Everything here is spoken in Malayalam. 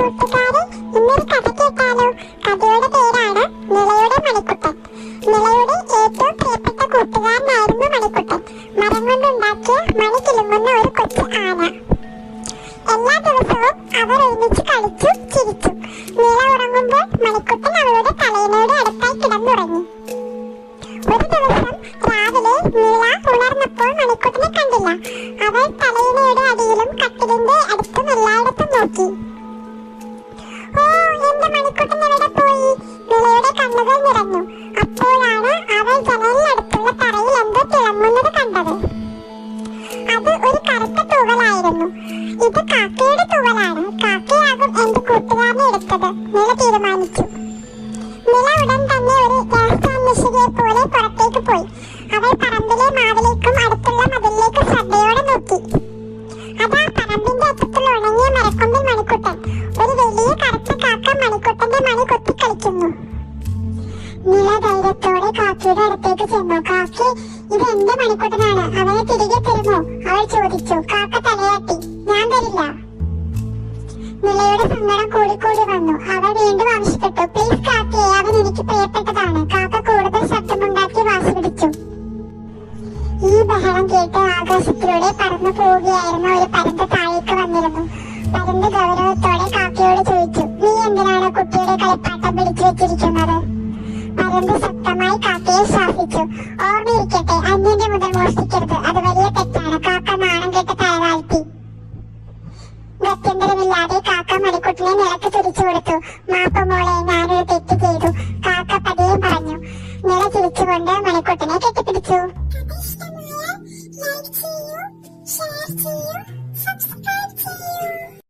കൂട്ടുകാരെ, ഇന്നൊരു കഥ കേട്ടാലോ? കഥയുടെ പേരാണ് നിളയുടെ മണിക്കുട്ടൻ. നിളയുടെ ഏറ്റവും പ്രിയപ്പെട്ട കൂട്ടുകാരനായിരുന്നു മണിക്കുട്ടൻ. മരം കൊണ്ടുണ്ടാക്കിയ മണി കിലുങ്ങുന്ന ഒരു കൊച്ചു ആന. എല്ലാ ദിവസവും അവർ ഒരുമിച്ച് കളിച്ചു ചിരിച്ചു. നിള ഉറങ്ങുമ്പോൾ മണിക്കുട്ടൻ അവളുടെ തലയിണയുടെ അടുത്തായി കിടന്നുറങ്ങി. ഒരു ദിവസം രാവിലെ നിള ഉണർന്നപ്പോൾ മണിക്കുട്ടനെ കണ്ടില്ല. അവൾ തലയിണയുടെ അടിയിലും കട്ടിലിന്റെ അടുത്തും എല്ലായിടത്തും നോക്കി. ഓ, എന്റെ മണിക്കുട്ടൻ എവിടെ പോയി? നിളയുടെ കണ്ണുകൾ നിറഞ്ഞു. അപ്പോഴാണ് അവൾ ജനലിനടുത്തുള്ള തറയിൽ എന്തോ തിളങ്ങുന്നത് കണ്ടത്. അത് ഒരു കറുത്ത തൂവലായിരുന്നു. ഇത് കാക്കയുടെ തൂവലാണ്. കാക്കയാകും എന്റെ കൂട്ടുകാരനെ എടുത്തത്, നിള തീരുമാനിച്ചു. നിള ഉടൻ തന്നെ ഒരു രഹസ്യാന്വേഷകയെ പോലെ പുറത്തേക്ക് പോയി. അവൾ പറമ്പിലെ മാവിലേക്കും അടുത്തുള്ള മതിലിലേക്ക് ശ്രദ്ധയോടെ നോക്കി. അതാ പറമ്പിന്റെ അറ്റത്തുള്ള ഉണങ്ങിയ മരക്കൊമ്പിൽ മണിക്കുട്ടൻ. ഒരു വലിയ കറുത്ത കാക്ക മണിക്കുട്ടന്റെ മണി കൊത്തിക്കളിക്കുന്നു. നിള ധൈര്യത്തോടെ കാക്കയുടെ അടുത്തേക്ക് ചെന്നു. കാക്കേ, ഇത് എന്റെ മണിക്കുട്ടനാണ്, അവനെ തിരികെ തരുമോ? അവൾ ചോദിച്ചു. കാക്ക തലയാട്ടി. ഞാൻ തരില്ല. നിളയുടെ സങ്കടം കൂടിക്കൂടി വന്നു. അവൾ വീണ്ടും ആവശ്യപ്പെട്ടു. പ്ലീസ് കാക്കേ, അവൻ എനിക്ക് പ്രിയപ്പെട്ടതാണ്. കാക്ക കൂടുതൽ ശബ്ദമുണ്ടാക്കി വാശി പിടിച്ചു. ഈ ബഹളം കേട്ട് ആകാശത്തിലൂടെ പറന്നു പോവുകയായിരുന്ന ഒരു പരുന്ത് താഴേക്ക് വന്നിരുന്നു. പരുന്ത് ഗൗരവത്തോടെ കാക്കയോട് ചോദിച്ചു, നീ എന്തിനാണ് കുട്ടിയുടെ കളിപ്പാട്ടം പിടിച്ചു വെച്ചിരിക്കുന്നത്? പരുന്ത് ശക്തമായി കാക്കയെ ശാസിച്ചു. ഓർമ്മയിരിക്കട്ടെ, അന്യന്റെ മുതൽ മോഷ്ടിക്കരുത്, അത് വലിയ തെറ്റാണ്. കാക്ക നാണം കെട്ട് തലതാഴ്ത്തി. ഗത്യന്തരമില്ലാതെ കാക്ക മണിക്കുട്ടനെ നിലക്ക് തിരിച്ചു കൊടുത്തു. മാപ്പ് മോളെ, ഞാനൊരു തെറ്റ് ചെയ്തു, കാക്ക പതിയെ പറഞ്ഞു. നില ചിരിച്ചുകൊണ്ട് മണിക്കുട്ടനെ കെട്ടിപ്പിടിച്ചു.